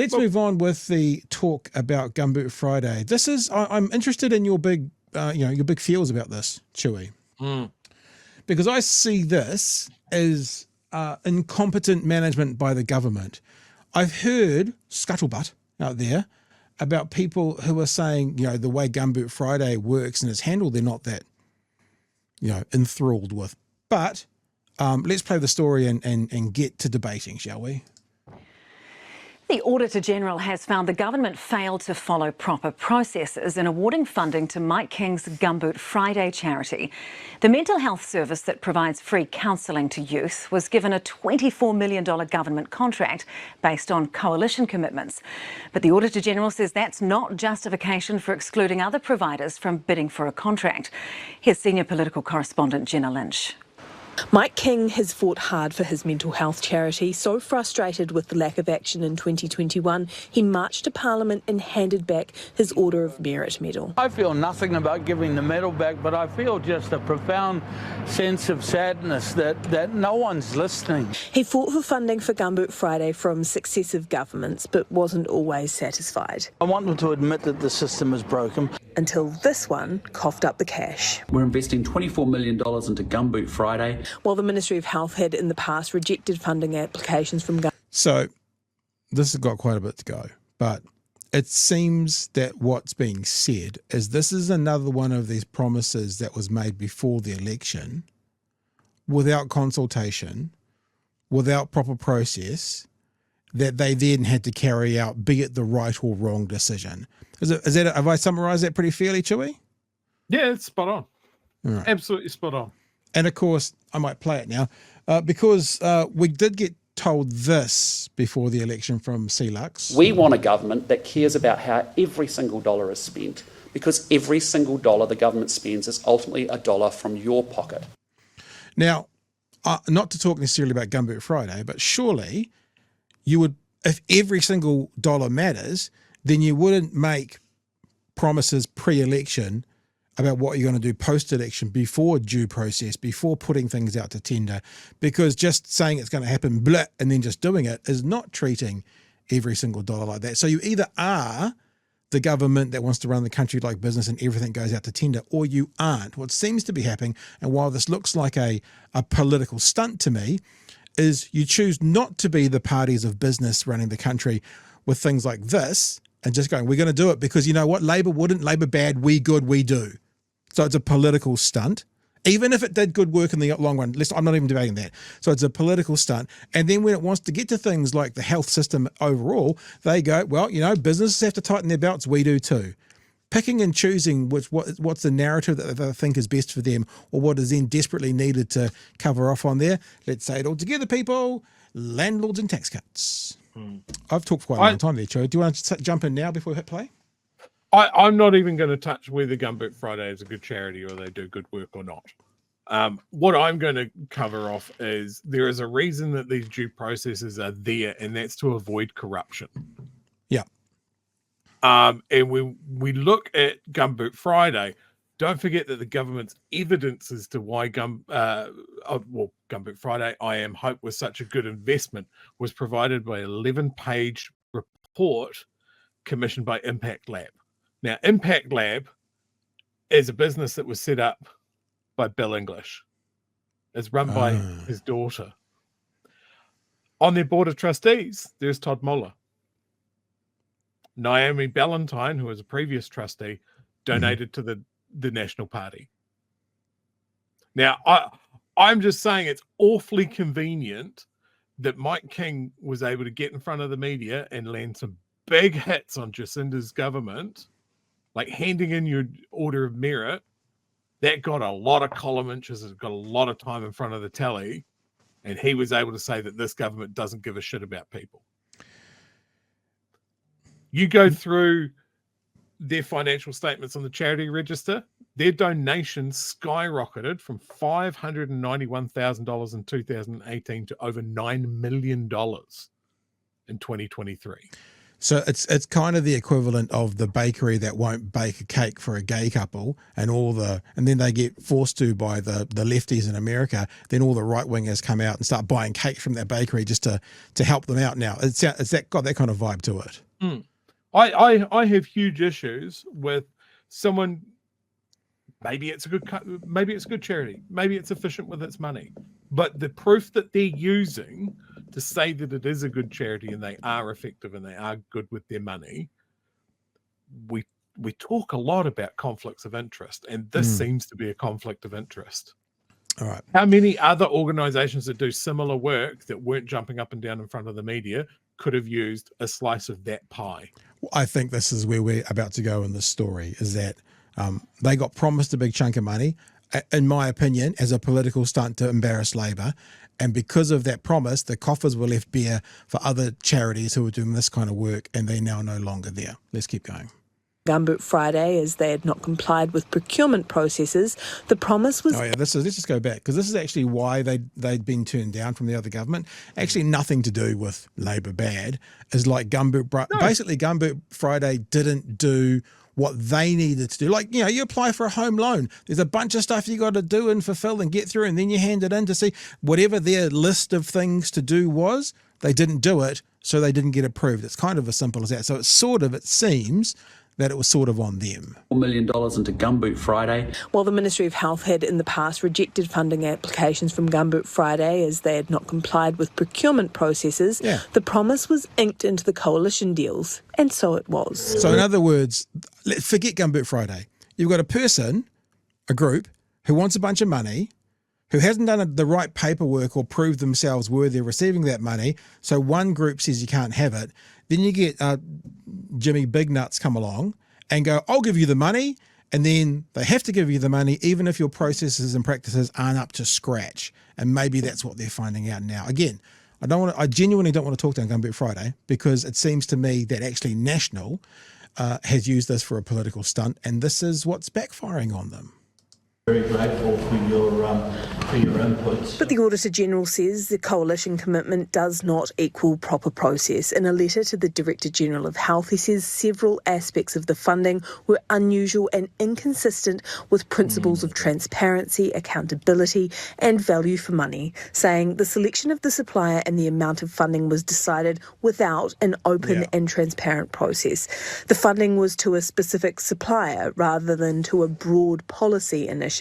Let's move on with the talk about Gumboot Friday. This is, I'm interested in your big, your big feels about this, Chewy. Because I see this as incompetent management by the government. I've heard scuttlebutt out there about people who are saying, the way Gumboot Friday works and is handled, they're not that, enthralled with. But let's play the story and get to debating, shall we? The Auditor General has found the government failed to follow proper processes in awarding funding to Mike King's Gumboot Friday charity. The mental health service that provides free counselling to youth was given a $24 million government contract based on coalition commitments. But the Auditor General says that's not justification for excluding other providers from bidding for a contract. Here's senior political correspondent Jenna Lynch. Mike King has fought hard for his mental health charity. So frustrated with the lack of action in 2021, he marched to Parliament and handed back his Order of Merit medal. I feel nothing about giving the medal back, but I feel just a profound sense of sadness that no one's listening. He fought for funding for Gumboot Friday from successive governments, but wasn't always satisfied. I want them to admit that the system is broken. Until this one coughed up the cash. We're investing $24 million into Gumboot Friday. While the Ministry of Health had in the past rejected funding applications from government. So this has got quite a bit to go, but it seems that what's being said is this is another one of these promises that was made before the election without consultation, without proper process, that they then had to carry out, be it the right or wrong decision. Have I summarised that pretty fairly, Chewy? Yeah, it's spot on. Right. Absolutely spot on. And of course, I might play it now because we did get told this before the election from CLux. We want a government that cares about how every single dollar is spent, because every single dollar the government spends is ultimately a dollar from your pocket. Now, not to talk necessarily about Gumboot Friday, but surely you would, if every single dollar matters, then you wouldn't make promises pre-election about what you're going to do post-election before due process, before putting things out to tender, because just saying it's going to happen blah, and then just doing it is not treating every single dollar like that. So you either are the government that wants to run the country like business and everything goes out to tender, or you aren't. What seems to be happening, and while this looks like a political stunt to me, is you choose not to be the parties of business running the country with things like this and just going, we're going to do it because you know what, Labor wouldn't, Labor bad, we good, we do. So it's a political stunt, even if it did good work in the long run. I'm not even debating that. So it's a political stunt. And then when it wants to get to things like the health system overall, they go, well, businesses have to tighten their belts. We do too. Picking and choosing what's the narrative that they think is best for them, or what is then desperately needed to cover off on there. Let's say it all together, people. Landlords and tax cuts. I've talked for quite a long time there, Joe. Do you want to jump in now before we hit play? I'm not even going to touch whether Gumboot Friday is a good charity or they do good work or not. What I'm going to cover off is there is a reason that these due processes are there, and that's to avoid corruption. Yeah. And we look at Gumboot Friday. Don't forget that the government's evidence as to why Gumboot Friday, I Am Hope, was such a good investment was provided by an 11-page report commissioned by Impact Lab. Now, Impact Lab is a business that was set up by Bill English. It's run by his daughter. On their board of trustees, there's Todd Muller. Naomi Ballantyne, who was a previous trustee, donated to the National Party. Now, I'm just saying it's awfully convenient that Mike King was able to get in front of the media and land some big hits on Jacinda's government, like handing in your Order of Merit. That got a lot of column inches. It got a lot of time in front of the telly. And he was able to say that this government doesn't give a shit about people. You go through their financial statements on the charity register, their donations skyrocketed from $591,000 in 2018 to over $9 million in 2023. So it's kind of the equivalent of the bakery that won't bake a cake for a gay couple, and then they get forced to by the lefties in America. Then all the right wingers come out and start buying cake from that bakery just to help them out. Now it's got that kind of vibe to it. I have huge issues with someone. Maybe it's a good charity. Maybe it's efficient with its money, but the proof that they're using to say that it is a good charity and they are effective and they are good with their money, we talk a lot about conflicts of interest, and this seems to be a conflict of interest. All right. How many other organizations that do similar work that weren't jumping up and down in front of the media could have used a slice of that pie? I think this is where we're about to go in this story, is that they got promised a big chunk of money, in my opinion, as a political stunt to embarrass Labor. And because of that promise, the coffers were left bare for other charities who were doing this kind of work, and they're now no longer there. Let's keep going. Gumboot Friday, as they had not complied with procurement processes. The promise was... let's just go back, because this is actually why they'd been turned down from the other government. Actually nothing to do with Labor bad. Is like basically Gumboot Friday didn't do what they needed to do. Like, you apply for a home loan. There's a bunch of stuff you got to do and fulfill and get through, and then you hand it in to see whatever their list of things to do was. They didn't do it, so they didn't get approved. It's kind of as simple as that. So it seems that it was sort of on them. $4 million into Gumboot Friday. While the Ministry of Health had in the past rejected funding applications from Gumboot Friday as they had not complied with procurement processes, the promise was inked into the coalition deals, and so it was. So in other words, forget Gumboot Friday. You've got a group who wants a bunch of money, who hasn't done the right paperwork or proved themselves worthy of receiving that money. So one group says you can't have it. Then you get Jimmy Big Nuts come along and go, I'll give you the money. And then they have to give you the money, even if your processes and practices aren't up to scratch. And maybe that's what they're finding out now. Again, I genuinely don't want to talk down Gumboot Friday, because it seems to me that actually National has used this for a political stunt, and this is what's backfiring on them. Very grateful for your inputs. But the Auditor General says the coalition commitment does not equal proper process. In a letter to the Director General of Health, he says several aspects of the funding were unusual and inconsistent with principles of transparency, accountability and value for money, saying the selection of the supplier and the amount of funding was decided without an open and transparent process. The funding was to a specific supplier rather than to a broad policy initiative,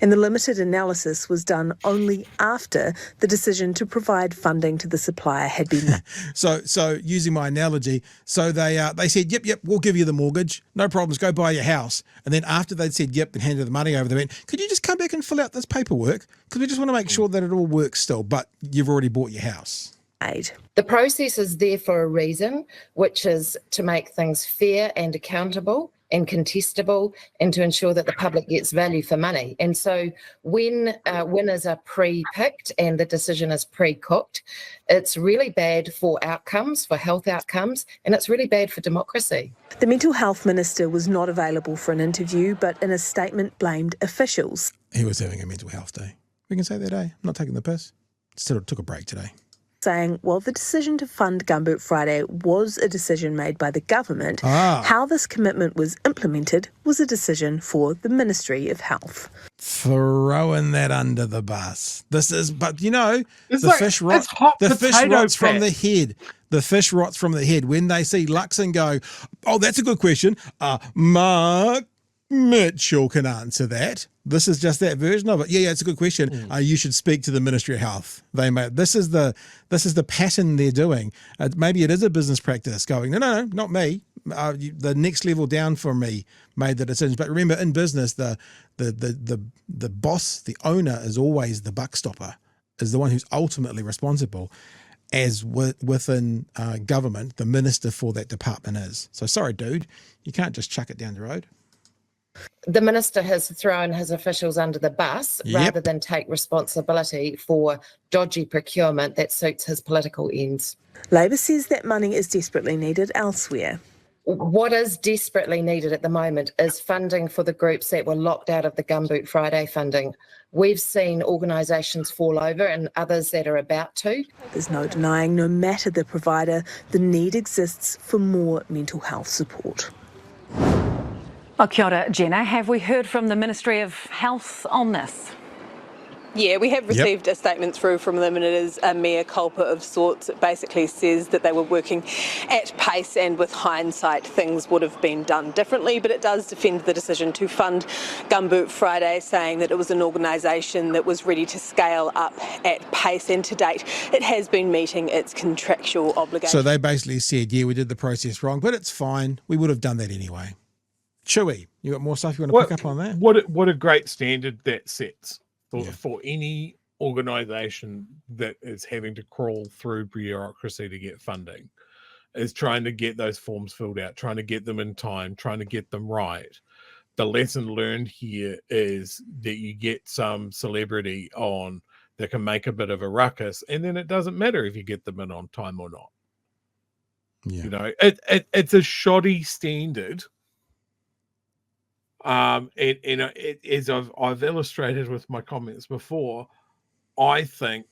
and the limited analysis was done only after the decision to provide funding to the supplier had been made. So using my analogy, so they said, yep, we'll give you the mortgage, no problems, go buy your house. And then after they'd said yep and handed the money over, they went, could you just come back and fill out this paperwork? Because we just want to make sure that it all works still, but you've already bought your house. The process is there for a reason, which is to make things fair and accountable and contestable, and to ensure that the public gets value for money. And so when winners are pre-picked and the decision is pre-cooked, it's really bad for outcomes, for health outcomes, and it's really bad for democracy. The Mental Health Minister was not available for an interview, but in a statement blamed officials. He was having a mental health day. We can say that, I'm not taking the piss. Still took a break today. Saying, while the decision to fund Gumboot Friday was a decision made by the government, how this commitment was implemented was a decision for the Ministry of Health. Throwing that under the bus. But the fish rots from the head. The fish rots from the head when they see Lux and go, oh, that's a good question. Mark Mitchell can answer that. This is just that version of it. Yeah, it's a good question. You should speak to the Ministry of Health. This is the pattern they're doing. Maybe it is a business practice going, no, not me. The next level down from me made the decisions. But remember, in business, the boss, the owner, is always the buck stopper, is the one who's ultimately responsible. As within government, the minister for that department is. So sorry, dude, you can't just chuck it down the road. The minister has thrown his officials under the bus rather than take responsibility for dodgy procurement that suits his political ends. Labor says that money is desperately needed elsewhere. What is desperately needed at the moment is funding for the groups that were locked out of the Gumboot Friday funding. We've seen organisations fall over and others that are about to. There's no denying, no matter the provider, the need exists for more mental health support. Well, kia ora, Jenna. Have we heard from the Ministry of Health on this? Yeah, we have received a statement through from them, and it is a mea culpa of sorts. It basically says that they were working at pace and with hindsight things would have been done differently, but it does defend the decision to fund Gumboot Friday, saying that it was an organisation that was ready to scale up at pace, and to date it has been meeting its contractual obligations. So they basically said, yeah, we did the process wrong, but it's fine. We would have done that anyway. Chewy, you got more stuff you want to pick up on that? What a great standard that sets for any organisation that is having to crawl through bureaucracy to get funding, is trying to get those forms filled out, trying to get them in time, trying to get them right. The lesson learned here is that you get some celebrity on that can make a bit of a ruckus, and then it doesn't matter if you get them in on time or not. Yeah. You know, it's a shoddy standard. As I've illustrated with my comments before, I think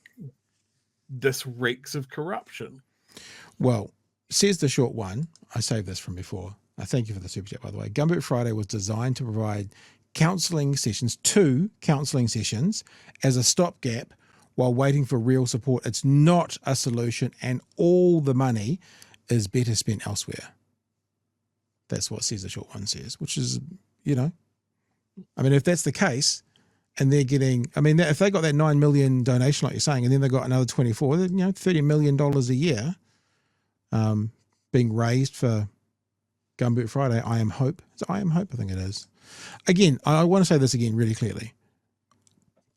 this reeks of corruption. Well, says the short one. I saved this from before. I thank you for the super chat, by the way. Gumboot Friday was designed to provide counselling sessions, 2 counselling sessions, as a stopgap while waiting for real support. It's not a solution, and all the money is better spent elsewhere. That's what says the short one says, which is, you know, I mean, if that's the case, and they're getting, I mean, if they got that 9 million donation, like you're saying, and then they got another 24, then, you know, $30 million a year being raised for Gumboot Friday. I Am Hope. It's I Am Hope, I think it is. Again, I want to say this again really clearly.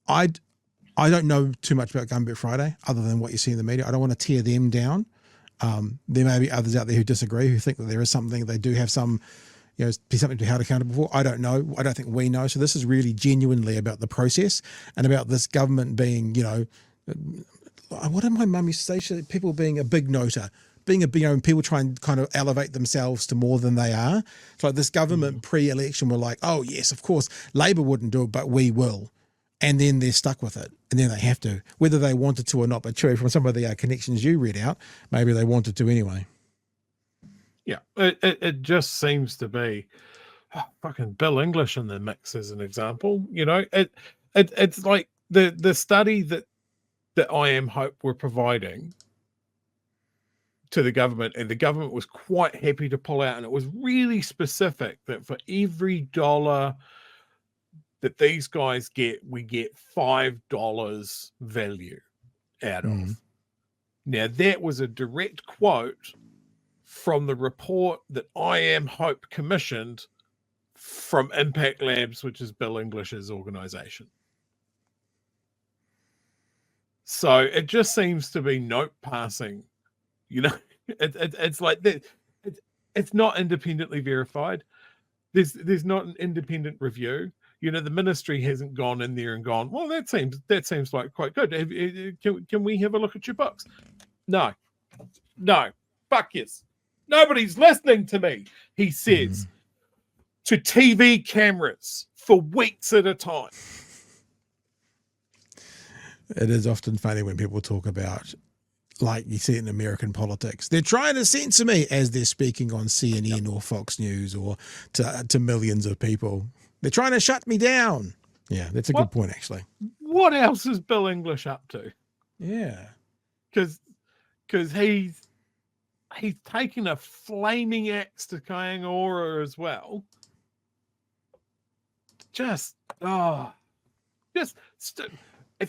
I don't know too much about Gumboot Friday other than what you see in the media. I don't want to tear them down. There may be others out there who disagree, who think that there is something, they do have some, you know, be something to be held accountable for. I don't know. I don't think we know. So this is really genuinely about the process and about this government being, you know, what did my mum used to say? People being a big noter, being a, you know, people try and kind of elevate themselves to more than they are. It's like this government pre-election were like, oh yes, of course, Labor wouldn't do it, but we will. And then they're stuck with it. And then they have to, whether they wanted to or not. But true, from some of the connections you read out, maybe they wanted to anyway. Yeah, it just seems to be fucking Bill English in the mix as an example. You know, it's like the study that I Am Hope were providing to the government, and the government was quite happy to pull out, and it was really specific that for every dollar that these guys get, we get $5 value out of. Now, that was a direct quote from the report that I Am Hope commissioned from Impact Labs, which is Bill English's organization. So it just seems to be note passing. You know, it's like that. It's not independently verified. There's not an independent review. You know, the ministry hasn't gone in there and gone, well, that seems like quite good. Can we have a look at your books? No, fuck yes. Nobody's listening to me, he says to TV cameras for weeks at a time. It is often funny when people talk about, like you see it in American politics, they're trying to censor me as they're speaking on CNN or Fox News or to millions of people. They're trying to shut me down. Yeah, that's a good point, actually. What else is Bill English up to? Yeah. Because he's taken a flaming axe to Kaingaora as well. If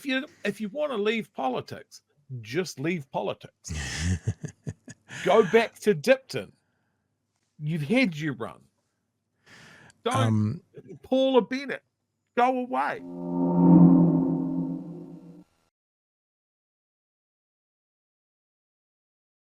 you want to leave politics, just leave politics. Go back to Dipton. You've had your run. Don't Paula Bennett, go away.